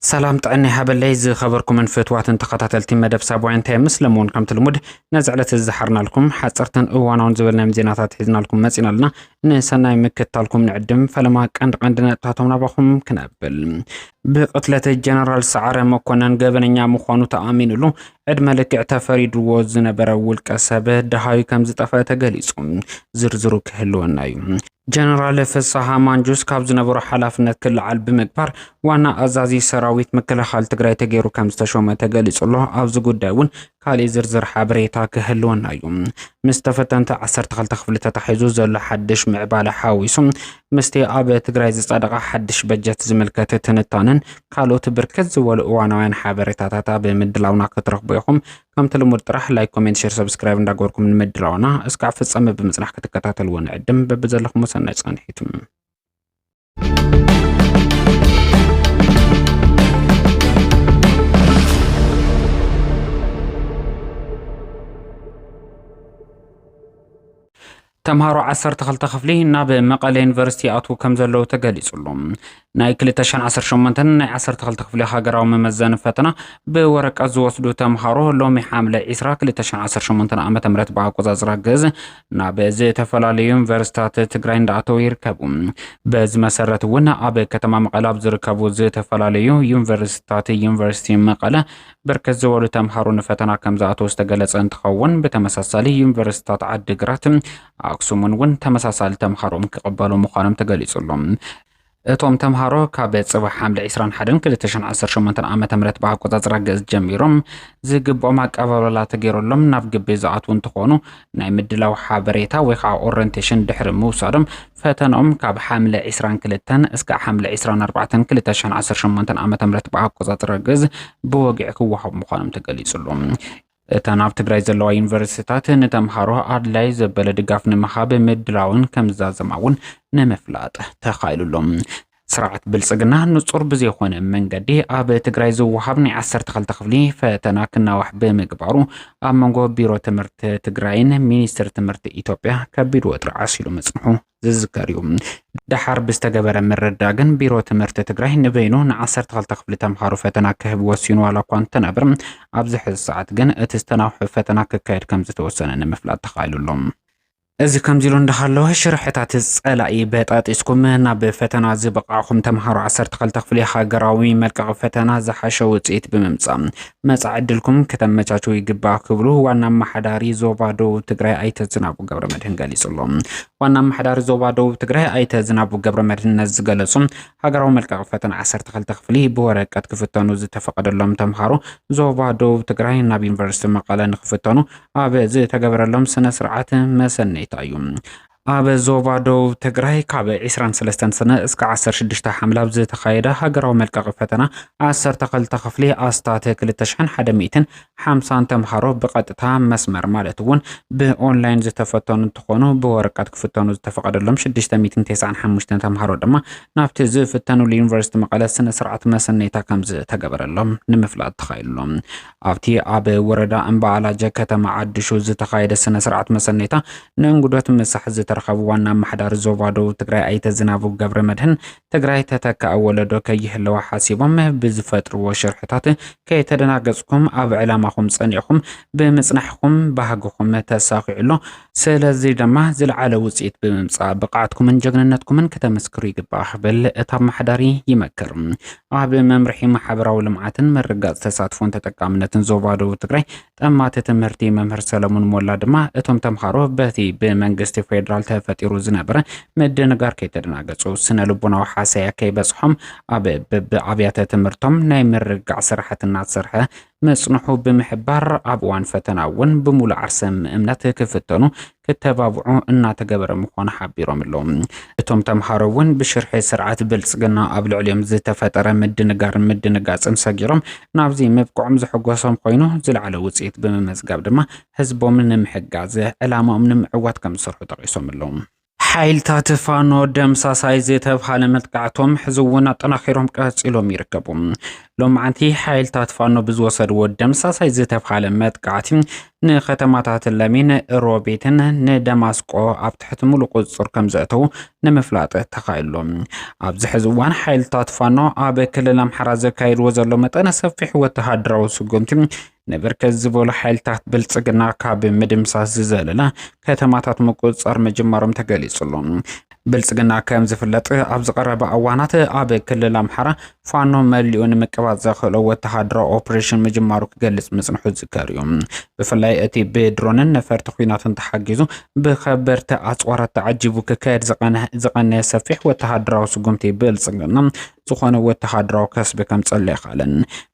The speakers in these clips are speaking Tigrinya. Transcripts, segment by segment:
سلام طعني هبلي زي خبركم من فتوات تخطاتلتي مدب سابوين تاي مسلمون كم تلمود نزعلة الزحرنا لكم حصرتن اوانا زبلنا مزيناتات حزنا لكم مسينا لنا نسانا يمكتال لكم نعدم فلما عندنا تاتومنا بخم كنقبل بقتلة الجنرال سعر مكونن قبنيا مخوانو تآمين له عد ملك اعتفريد وزن براول كسابه دهاي كم زطفة تقليصهم زرزرو كهلو النايو جنرال فصحى مانجوس كابز نبرو حلافنة كل عالب مكبر وانا ازازي سراويت مكلخال تقراي تغيرو كم ستشومة تقليص الله ابز قداون كالي زرزر حابريتا كهلو النايو مستفتن تعسر تخفلتا تحيزو زل حدش معبالة حاويسو مستي اب تقراي زصادقة حدش بجت زملكة تنتانن كالوت بركز والقوانوين حابريتا بمدلاونا كترخبو يخم كم تلمود طرح لايك كومنت شير سبسكرايب نداغوركم نمدلاونا اسكع فصم بمصلح كتكتاتلو نعدم ببزلكم مسناي صنحيتم تمهارو 10 خفلي ناب مقاله يونيفرسيتي اتو كم زلو تغليصلهم ناي 2018 ناي 10 خفلي هاغراو ممزن فتنا بورق ازوسدو تمهارو لومي حامله 2018 عام تمرت باقوزازرا غز ناب زي تفلالي يونيفرسيتات تግራይ እንዳአተው ይርከቡ በዚ መሰረት ወና አበ ከተማ መቀላብ ዝርከቡ ዘ ተፈላልዩ ዩኒቨርሲቲ መቀለ በርከዝ ዘወሉ ተምሃሮ ፈተና ከምዛአተው ዝተገለጸ እንትኸውን በተመሳሳሊ ዩኒቨርሲቲታት ዓዲግራት አክሱምን ወን ተመሳሳሊ ተምሃሮም ከቀበሉ መዃኖም ተገሊጹሎም እቶም ተምሃሮ ካብ ጽባሕ ሐምለ 21 2018 ዓመተ ምህረት ባቆጻጽራ ገዝ ጀሚሮም ዝግቦም አቀባበላ ተገይሮሎም ናብ ግቢ ዝኣትው እንትኾኑ ናይ ምድላው ሓበሬታ ወይ ከዓ ኦሪየንቴሽን ድሕሪ ምውሳዶም ፈተናኦም ካብ ሐምለ 22 እስከ ሐምለ 24 2018 ዓመተ ምህረት ባቆጻጽራ ገዝ ብወግዕ ክወሃብ ምዃኖም ተገሊጹሎም ተናብ ትግራይ ዘለዋ ዩኒቨርሲቲታት ንተምሃሮ አድላይ ዘበለ ድጋፍ ንምሃብ ምድላውን ከምዛዘማውን ንምፍላጥ ተኻይሉሎም ስርዓት ብልጽግና ንጹር ብዘይኾነ መንገዲ ኣብ ትግራይ ዝወሃብ ናይ 12 ክፍሊ ፈተና ክናዋሕ ብምግባሩ ኣብ መንጎ ቢሮ ትምህርቲ ትግራይን ሚኒስትር ትምህርቲ ኢትዮጵያ ከቢድ ወጥሪ ዓሲሉ መጽንሑ ዝዝከር እዩ دحر بستجبر مرداغن بيرو تمرت تግራይ ንበይኑ ን12 ክፍሊ ተምሃሮ ፈተና ክህብ ወሲኑ ዋላ እኳ እንተነብር ኣብዚ ሕዚ ሰዓት ግን እቲ ዝተናውሑ ፈተና ክካየድ ከም ዝተወሰነ ንምፍላጥ ተኻይሉሎም እዚ ከምዚሉ እንዳሃለወ ሽርሕታት ጸላኢ በጣጢስኩም ናብ ፈተና ዝበቃኹም ተምሃሮ 12 ክፍሊ ሃገራዊ መልቀቕ ፈተና ዝሓሸ ውጽኢት ብምምጻእ መጻዕ ዕድልኩም ከተመቻቹ ይግባእ ክብሉ ዋና ማሕዳሪ ዞባ ደቡብ ትግራይ ኣይተ ዝናቡ ገብረመድህን ገሊጹሎም ዋና ማሕዳሪ ዞባ ደቡብ ትግራይ ኣይተ ዝናቡ ገብረመድህን ዝገለጹ ሃገራዊ መልቀቕ ፈተና 12 ክፍሊ ብወረቀት ክፍተኑ ዝተፈቀደሎም ተምሃሮ ዞባ ደቡብ ትግራይ ናብ ዩኒቨርሲቲ መቐለ ንክፍተኑ ኣብ ዝተገበረሎም ስነ ስርዓት መሰነይ ታዩም ኣብ ዞባ ደቡብ ትግራይ ካብ 23 ሰነ እስከ 16 ሓምላብ ዝተኻየደ ሃገራዊ መልቀቕ ፈተና 12 ክፍሊ ኣስታት 2150 ተምሃሮ ብቐጥታ መስመር ማለት እውን ብኦንላይን ዝተፈተኑ እንትኾኑ ብወረቀት ክፍተኑ ዝተፈቀደሎም 695 ተምሃሮ ድማ ናብቲ ዝፍተኑሉ ዩኒቨርሲቲ መቐለ ስነ ስርዓት መሰነይታ ከም ዝተገበረሎም ንምፍላጥ ተኻይሉሎም ኣብቲ ኣብ ወረዳ እምባላጀ ከተማ ዓድሹ ዝተኻየደ ስነ ስርዓት መሰነይታ ንእንግዶት ምሳሕ ረኸቡ ዋና ማሕዳር ዞባ ደቡብ ትግራይ ኣይተ ዝናቡ ገብረመድህን ትግራይ ተተካእ ወለዶ ከይህለዋ ሓሲቦም ብዝፈጥርዎ ሽርሕታት ከይተደናገጽኩም ኣብ ዕላማኹም ጸኒዕኹም ብምጽናሕኩም ባህግኹም ተሳኺዑሎ ስለዚ ድማ ዝለዓለ ውጽኢት ብምምጻእ ብቕዓትኩምን ጀግንነትኩምን ከተመስክሩ ይግባእ ክብል እታ ማሕዳሪ ይመክር ኣብ መምርሒ ማሕበራዊ ልምዓትን ምርጋጽ ተሳትፎን ተጠቃምነትን ዞባ ደቡብ ትግራይ ጠማቲ ትምህርቲ መምህር ሰለሞን ሞላ ድማ እቶም ተምሃሮ በቲ ብመንግስቲ ፌደራል ተፈጢሩ ዝነበረ ምድንጋር ከይተደናገጹ ስነ ልቦናዊ ሓሳያ ከይበጽሖም ኣብ ኣብያተ ትምህርቶም ናይ ምርጋዕ ስራሕትና ዝሰርሐ መጽንሑ ብምሕባር ኣብ እዋን ፈተና እውን ብሙሉእ ዓርሰም እምነት ክፍተኑ ከተባብዑ እናተገበረ ምዃኑ ሓቢሮም ኣለዎም እቶም ተምሃሮ እውን ብሽርሒ ስርዓት ብልጽግና ኣብ ልዕሊኦም ዝተፈጠረ ምድንጋጽን ሰጊሮም ናብዚ ምብቅዖም ዝሕጎሶም ኮይኑ ዝለዓለ ውጽኢት ብምምዝጋብ ድማ ህዝቦም ንምሕጋዝ ዕላማኦም ንምዕዋት ከም ዝሰርሑ ጠቂሶም ኣለዎም ሓይልታት ፋኖ ደምሳሳይ ዝተብሃለ መጥቃዕቶም ሕዝውን አጠናኺሮም ቀፂሎም ይርከቡ። ሎማዓንቲ ሓይልታት ፋኖ ብዝወሰድዎ ደምሳሳይ ዝተብሃለ መጥቃዕቲ ንከተማታት ለሚን ሮቤትን ንደማስቆ ኣብ ትሕቲ ሙሉእ ቁፅር ከም ዘእተው ንምፍላጥ ተኻኢሎም። ኣብዚ ሕዚ እዋን ሓይልታት ፋኖ ኣብ ክልል ኣምሓራ ዘካይድዎ ዘሎ መጠነ ሰፊሕ ወተሃደራዊ ስጉምቲ ንብርክት ዝበሉ ሓይልታት ብልጽግና ካብ ምድምሳስ ዝዘለለ ከተማታት ምቁፅጻር ምጅማሮም ተገሊጹሎም። ብልጽግና ከም ዝፍለጥ ኣብ ዝቐረበ እዋናት ኣብ ክልል ኣምሓራ ፋኖ መሊኡ ንምቅባዝ ዘኽእሎ ወተሃደራዊ ኦፕሬሽን ምጅማሩ ክገልጽ ምጽንሑ ዝዝከር እዩ። ብፍላይ እቲ ብድሮንን ነፈርቲ ኩናትን ተሓጊዙ ብከበድቲ ኣጽዋራት ተዓጂቡ ክካየድ ዝቐነየ ሰፊሕ ወተሃደራዊ ስጉምቲ ብልጽግና ዝኾነ ወተሃደራዊ ከስቢ ከም ጸለየ ኻለን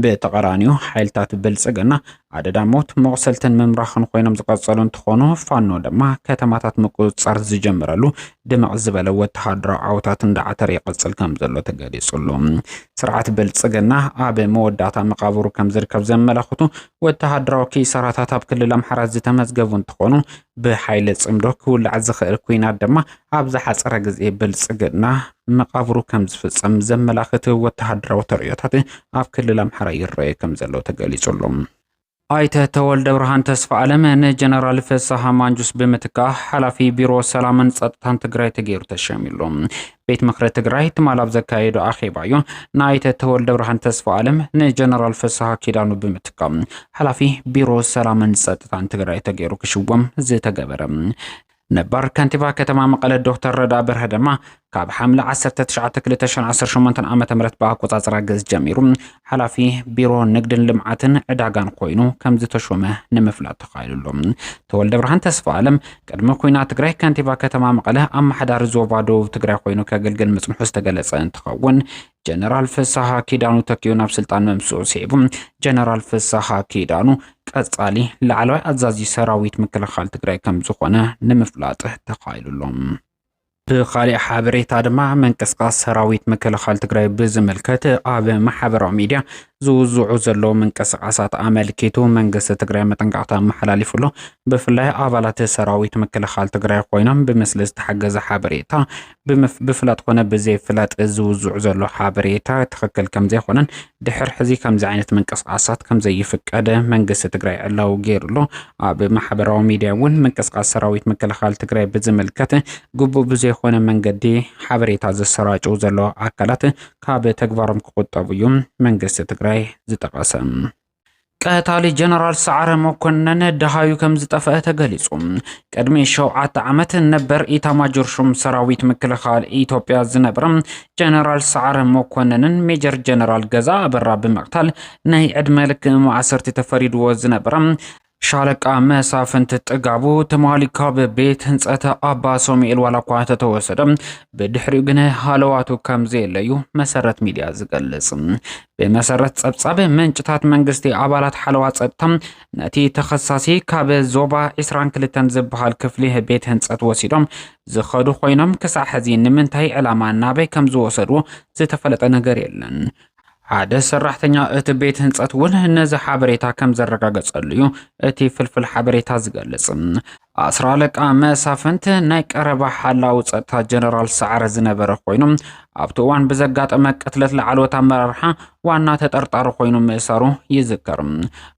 ብተቐራኒዩ ሓይልታት ብልጽግና ኣደዳሞት መቕሰልትን ምምራኽን ኮይኖም ዝቐጸሉ እንትኾኑ ፋኖ ድማ ከተማታት ምቁፅጻር ዝጀምረሉ ድምቕ ዝበለ ወተሃደራዊ ዓውታት እንዳዓተር ይቕጽል ከም ዘሎ ተገሊጹሉ። ስርዓት ብልጽግና ኣብ መወዳእታ መቃብሩ ከም ዝርከብ ዘመላኽቱ ወተሃደራዊ ኪሳራታት ኣብ ክልል ኣምሓራ ዝተመዝገቡ እንትኾኑ ብሓይሊ ጽምዶ ክውላዕ ዝኽእል ኩናት ድማ ኣብ ዝሓፀረ ግዜ ብልጽግና መቃብሩ ከም ዝፍጸም ዘመላኽት ወተሃደራዊ ተርእዮታት ኣብ ክልል ኣምሓራ ይረአ ከም ዘሎ ተገሊጹሎም። ኣይተ ተወልደ ብርሃን ተስፋ ዓለም ንጀነራል ፍስሓ ማንጁስ ብምትካእ ሓላፊ ቢሮ ሰላምን ጸጥታን ትግራይ ተገይሩ ተሸሚሎም። ቤት ምክሪ ትግራይ ትማል ኣብ ዘካየዱ ኣኼባ እዩ ንኣይተ ተወልደ ብርሃን ተስፋ ዓለም ንጀነራል ፍስሓ ኪዳኑ ብምትካእ ሓላፊ ቢሮ ሰላምን ጸጥታን ትግራይ ተገይሩ ክሽወም ዝተገበረ። ነባር ከንቲባ ከተማ መቐለ ዶክተር ረዳ በርሀ ድማ ካብ ሓምለ 19 2018 ዓመተ ምህረት ብኣቆጻጽራ ገዝ ጀሚሩ ሓላፊ ቢሮ ንግድን ልምዓትን ዕዳጋን ኮይኑ ከም ዝተሾመ ንምፍላጥ ተኻኢሉሎም። ተወልደ ብርሃን ተስፋ ዓለም ቅድሚ ኩናት ትግራይ ከንቲባ ከተማ መቐለ ኣመሓዳሪ ዞባ ደቡብ ትግራይ ኮይኑ ከገልግል ምጽንሑ ዝተገለጸ እንትኸውን ጀነራል ፍስሓ ኪዳኑ ተኪኡ ናብ ስልጣን መምስኡ ሲዒቡ ጀነራል ፍስሓ ኪዳኑ ቀጻሊ ላዕለዋይ ኣዛዚ ሰራዊት ምክልኻል ትግራይ ከም ዝኾነ ንምፍላጥ ተኻኢሉሎም። ብኻሊእ ሓበሬታ ድማ መንቀስቃስ ሰራዊት ምክልኻል ትግራይ ብዝምልከት ኣብ ማሕበራዊ ሚድያ ዝውዝዑ ዘለዉ ምንቅስቃሳት ኣመልኪቱ መንግስቲ ትግራይ መጠንቀቕታ መሓላሊፉሎ ብፍላይ ኣባላት ሰራዊት ምክልኻል ትግራይ ኮይኖም ብምስሊ ዝተሓገዘ ሓበሬታ ብፍላጥ ኮነ ብዘይፍላጥ ዝውዝዑ ዘሎ ሓበሬታ ትኽክል ከም ዘይኮነን ድሕሪ ሕዚ ከምዚ ዓይነት ምንቅስቃሳት ከም ዘይፍቀደ መንግስቲ ትግራይ ዕላው ገይሩሎ ኣብ ማሕበራዊ ሚድያ እውን ምንቅስቃስ ሰራዊት ምክልኻል ትግራይ ብዝምልከት ግቡእ ብዘይኮነ መንገዲ ሓበሬታ ዘሰራጭው ዘሎ ኣካላት ካብ ተግባሮም ክቁጠቡ እዩ መንግስቲ ትግራይ ዝጠቐሰ። ቀታሊ ጀነራል ሰዓረ መኮነን ደሃዩ ከም ዝጠፍአ ተገሊጹ። ቅድሚ 7 ዓመት ነበር ኢታማጆር ሹም ሰራዊት ምክልኻል ኢትዮጵያ ዝነበረ ጀነራል ሰዓረ መኮነንን ሜጀር ጀነራል ገዛ አበራ ብምቕታል ናይ ዕድመ ልክ ማእሰርቲ ተፈሪድዎ ዝነበረ ሻለቃ መሳፍንት ጥጋቡ ተማሊካ በቤት ህንጸት አባ ሶሚኤል ዋላኳ ተተወሰደ በድሕሪው ግን ሃለዋቱ ከም ዘየለዩ መሰረት ሚዲያ ዝገልጽ። በመሰረት ጸብጻብ መንጭታት መንግስቲ አባላት ሓለዋ ጸጥታ ነቲ ተኸሳሲ ካብ ዞባ 22 ዝበሃል ክፍሊ ቤት ህንጸት ወሲዶም ዝኸዱ ኮይኖም ክሳብ ሕዚ ንምንታይ ዕላማ ናበይ ከም ዝወሰድዎ ዝተፈለጠ ነገር የለን። ሓደ ሰራሕተኛ እቲ ቤት ህንጸት እውን ነዚ ሓበሬታ ከም ዘረጋገጸሉ እዩ እቲ ፍልፍል ሓበሬታ ዝገልጽ። ኣስራ አለቃ መሳፍንት ናይ ቀረባ ሓላዊ ጸጥታ ጀነራል ሰዓረ ዝነበረ ኮይኖም ኣብቲ እዋን ብዘጋጠመ ቅትለት ላዕለዎት ኣመራርሓ ዋና ተጠርጣሪ ኮይኑ ምእሳሩ ይዝከር።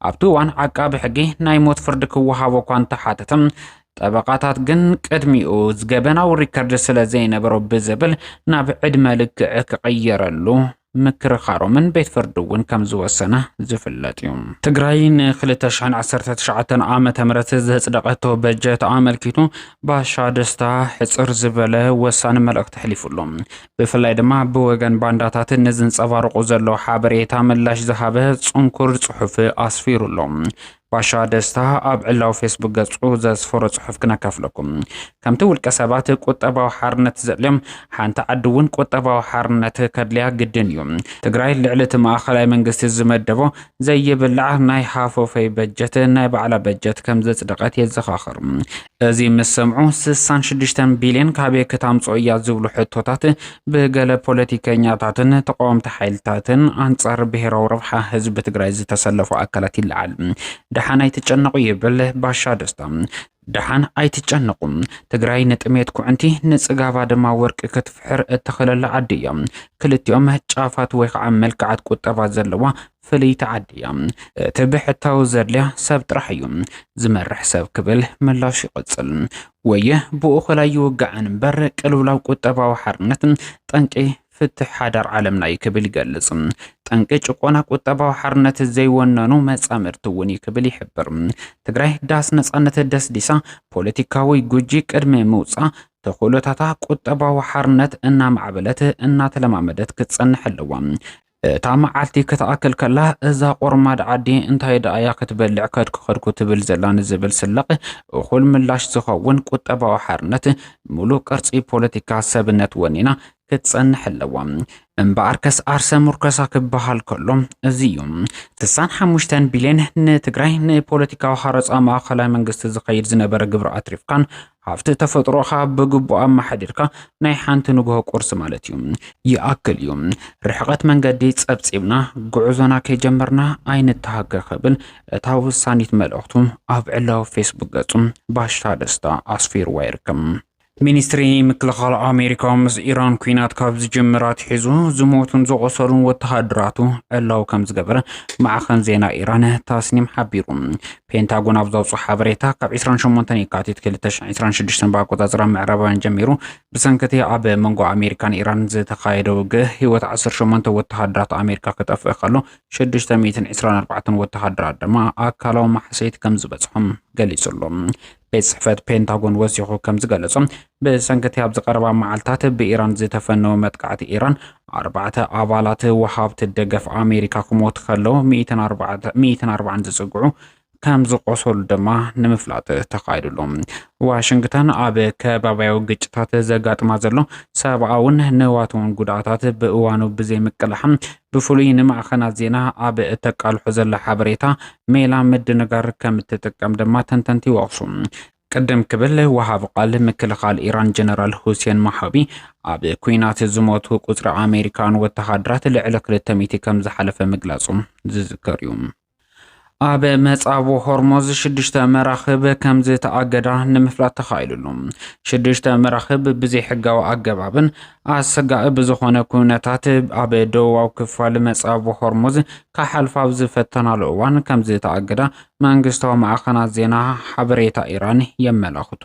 ኣብቲ እዋን ዓቃቢ ሕጊ ናይ ሞት ፍርዲ ክወሃቦ እኳ እንተሓተተ ጠበቃታት ግን ቅድሚኡ ዝገበናዊ ሪከርድ ስለ ዘይነበሮ ብዝብል ናብ ዕድመ ልክዕ ክቕየረሉ ምክርኻሮምን ቤት ፍርዲ እውን ከም ዝወሰነ ዝፍለጥ እዩ። ትግራይ ን2019 ዓመተ ምህረት ዘጽደቐቶ በጀት ኣመልኪቱ ባሻ ደስታ ሕጽር ዝበለ ወሳኒ መልእኽቲ ሕሊፉሎም። ብፍላይ ድማ ብወገን ባንዳታት ንዝንጸባረቑ ዘሎ ሓበሬታ ምላሽ ዝሃበ ጽንኩር ጽሑፍ ኣስፊሩሎም። ባሻ ደስታ ኣብ ዕላው ፌስቡክ ገጹ ዘስፈሮ ጽሑፍ ክነካፍለኩም። ከምቲ ውልቀ ሰባት ቁጠባዊ ሓርነት ዘድልዮም ሓንቲ ዓዲ እውን ቁጠባዊ ሓርነት ከድልያ ግድን እዩ። ትግራይ ልዕሊ እቲ ማእኸላይ መንግስቲ ዝመደቦ ዘይብላዕ ናይ ሃፎፈይ በጀት ናይ ባዕላ በጀት ከም ዘጽደቐት የዘኻኽር። እዚ ምስ ሰምዑ 66 ቢልዮን ካበይ ክታምጽኦ እያ ዝብሉ ሕቶታት ብገለ ፖለቲከኛታትን ተቃወምቲ ሓይልታትን አንጻር ብሔራዊ ረብሓ ህዝቢ ትግራይ ዝተሰለፉ ኣካላት ይለዓል። ደሓናይ ተጨነቁ ይብል ባሻ ደስታ دحان ኣይትጨነቁም ትግራይ ንጥሜት ኩዕንቲ ንጽጋባ ድማ ወርቂ ክትፍሕር እትኽለላ ዓዲ እያ ክልቲኦም ጫፋት ወይ ከዓ መልክዓት ቁጠባ ዘለዋ ፍልይቲ ዓዲ እያ እቲ ብሕታዊ ዘድልያ ሰብ ጥራሕ እዩ ዝመርሕ ሰብ ክብል ምላሽ ይቕጽል ወየ ብኡ ኸላይ ይውግዕን እምበር ቅልውላው ቁጠባዊ ሓርነት ጠንቂ ፍትሕ ሓዳር ዓለምና ይክብል ይገልጽ ጠንቂ ጭቆና ቁጠባዊ ሓርነት ዘይወነኑ መጻምርቲ እውን ይክብል ይሕብር ትግራይ ዳስ ነጻነት ደስዲሳ ፖለቲካዊ ጉጂ ቅድሚ ምውጻእ ተኽእሎታታ ቁጠባዊ ሓርነት እናማዕበለት እናተለማመደት ክትጸንሕ ኣለዋ እታ መዓልቲ ክትኣክል ከላ እዛ ቆርማድ ዓዲ እንታይ ደኣያ ክትበልዕ ከድኩ ትብል ዘላ ንዝብል ስላቕ እኹል ምላሽ ዝኸውን ቁጠባዊ ሓርነት ሙሉእ ቅርጺ ፖለቲካ ሰብነት ወኒና ክትጸንሕ ኣለዋ እምበኣር ከስዓር ሰሙርከሳ ክበሃል ከሎ እዚ እዩ 65 ቢልዮን ንትግራይ ንፖለቲካዊ ሓረፃ ማእኸላይ መንግስቲ ዝኸይድ ዝነበረ ግብሪ ኣትሪፍካን ሃብቲ ተፈጥሮኻ ብግቡእ ኣማሓዲርካ ናይ ሓንቲ ንግሆ ቁርሲ ማለት እዩ ይኣክል እዩ ርሕቐት መንገዲ ጸብጺብና ጉዕዞና ከይጀመርና ኣይንተሃገ ክብል እታ ውሳኒት መልእኽቱ ኣብ ዕላዊ ፌስቡክ ገጹ ባሽታ ደስታ ኣስፊርዋ ይርከብ ሚኒስትሪ ምክልኻል ኣሜሪካ ምስ ኢራን ኩናት ካብ ዝጅምራት ሒዙ ዝሞቱን ዝቆሰሉን ወተሃደራቱ ዕላው ከም ዝገበረ ማዕኸን ዜና ኢራን ታስኒም ሓቢሩ ፔንታጎን ኣብ ዘውፅኦ ሓበሬታ ካብ 28 የካቲት 2026 ብኣቆጻጽራ ምዕራባውያን ጀሚሩ ብሰንከቲ ኣብ መንጎ ኣሜሪካን ኢራን ዝተኻየደ ውግእ ህይወት 18 ወተሃደራት ኣሜሪካ ክጠፍእ ከሎ 624 ወተሃደራት ድማ ኣካላዊ ማሕሰይት ከም ዝበጽሖም ገሊጹሎም ቤት ጽሕፈት ፔንታጎን ወሲኹ ከም ዝገለጾ ብሰንከቲ ኣብ ዝቐረባ መዓልታት ብኢራን ዝተፈነወ መጥቃዕቲ ኢራን 4 ኣባላት ወሃብቲ ደገፍ ኣሜሪካ ክሞቱ ከለዉ 140 ዝጽግዑ ከም ዝቆሰሉ ድማ ንምፍላጥ ተኻይዱሎም ዋሽንግተን ኣብ ከባቢያዊ ግጭታት ዘጋጥማ ዘሎ ሰብኣውን ንዋትን ጉዳታት ብእዋኑ ብዘይ ምቅላሕም ብፍሉይ ንማዕኸናት ዜና ኣብ እተቃልሖ ዘላ ሓበሬታ ሜላ ምድንጋር ከም እትጥቀም ድማ ተንተንቲ ይወቕሱ ቅድም ክብል ወሃብ ቃል ምክልኻል ኢራን ጀነራል ሁሴን ማሃቢ ኣብ ኩናት ዝሞቱ ቁጽሪ ኣሜሪካን ወተሃደራት ልዕሊ 200 ከም ዝሓለፈ ምግላጹ ዝዝከር እዩ ኣብ መጻቡ ሆርሙዝ 6 መራኽብ ከም ዝተኣገዳ ንምፍላጥ ተኻይሉሎም 6 መራኽብ ብዘይ ሕጋዊ ኣገባብን ኣሰጋኢ ብዝኾነ ኩነታት ኣብ ደቡባዊ ክፋል መጻቡ ሆርሙዝ ካሓልፋ ዝፈተናሉ እዋን ከም ዝተኣገዳ መንግስታዊ ማዕኸናት ዜና ሓበሬታ ኢራን የመላኽቱ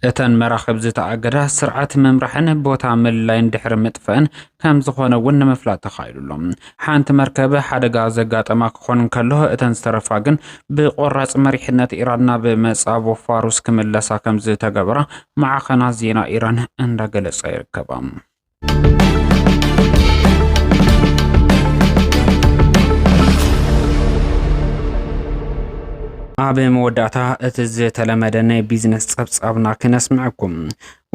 እተን መራኽብ ዝተኣገዳ ስርዓት መምራሕን ቦታ ምላይን ድሕሪ ምጥፍእን ከም ዝኾነ እውን ንምፍላጥ ተኻይሉሎም ሓንቲ መርከብ ሓደጋ ዘጋጠማ ክኾን ከሎ እተን ዝተረፋ ግን ብቆራጽ መሪሕነት ኢራን ናብ መጻቡ ፋሩስ ክምለሳ ከም ዝተገበራ ማዕኸናት ዜና ኢራን እንዳገለጸ ይርከባ ኣብ መወዳእታ እቲ ዝተለመደ ናይ ቢዝነስ ጸብጻብና ክነስምዐኩም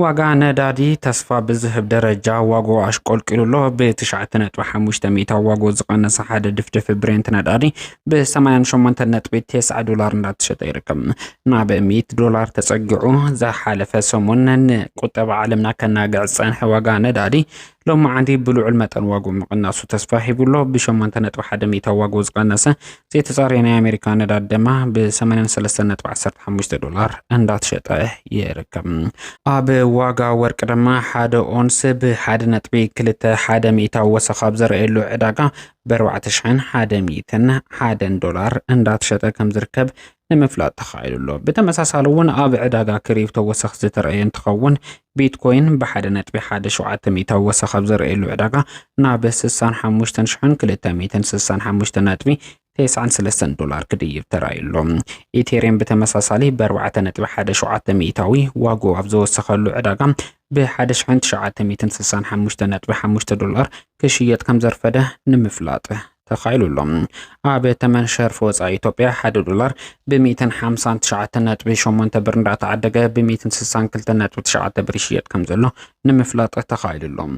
ዋጋ ነዳዲ ተስፋ ብዝህብ ደረጃ ዋጎ ኣሽቆልቂሉሎ ብ9.5 ሚታ ዋጎ ዝቐነሰ ሓደ ድፍድፍ ብሬንት ነዳዲ ብ88.9 ዶላር እንዳተሸጠ ይርከብ ናብ $100 ተጸጊዑ ዝሓለፈ ሰሙን ቁጠባ ዓለምና ከናግዕ ጸንሐ ዋጋ ነዳዲ ሎማ ዓንዲ ብልዑል መጠን ዋጎ ምቕናሱ ተስፋ ሂቡሎ ብ8.1 ሚታ ዋጎ ዝቐነሰ ዘይተጻረየ ናይ ኣሜሪካ ነዳዲ ድማ ብ83.15 ዶላር እንዳተሸጠ ይርከብ ኣብ ዋጋ ወርቂ ድማ ሓደ ኦንስ ብ1.21 ሚታ ወሰኻብ ዘርኤሉ ዕዳጋ ብ4101 ዶላር እንዳተሸጠ ከም ዝርከብ ንምፍላጥ ተኻይሉሎ ብተመሳሳሊ እውን ኣብ ዕዳጋ ክሪፕቶ ወሰኽ ዝተረኣየ እንትኸውን ቢትኮይን ብ1.17 ሚታ ወሰኻብ ዘርኤሉ ዕዳጋ ናብ 65265.93 ዶላር ክድይብ ተራእዩሎ ኢቴሪየም ብተመሳሳሊ ብ4.17 ሚታዊ ዋጎ ኣብ ዝወሰኸሉ ዕዳጋ ብ1965.5 ዶላር ክሽየጥ ከም ዘርፈደ ንምፍላጥ ተኻይሉሎም ኣብ ተመን ሸርፍ ወጻኢ ኢትዮጵያ $1 ብ159.8 ብር እንዳተዓደገ ብ162.9 ብር ይሽየጥ ከም ዘሎ ንምፍላጥ ተኻይሉሎም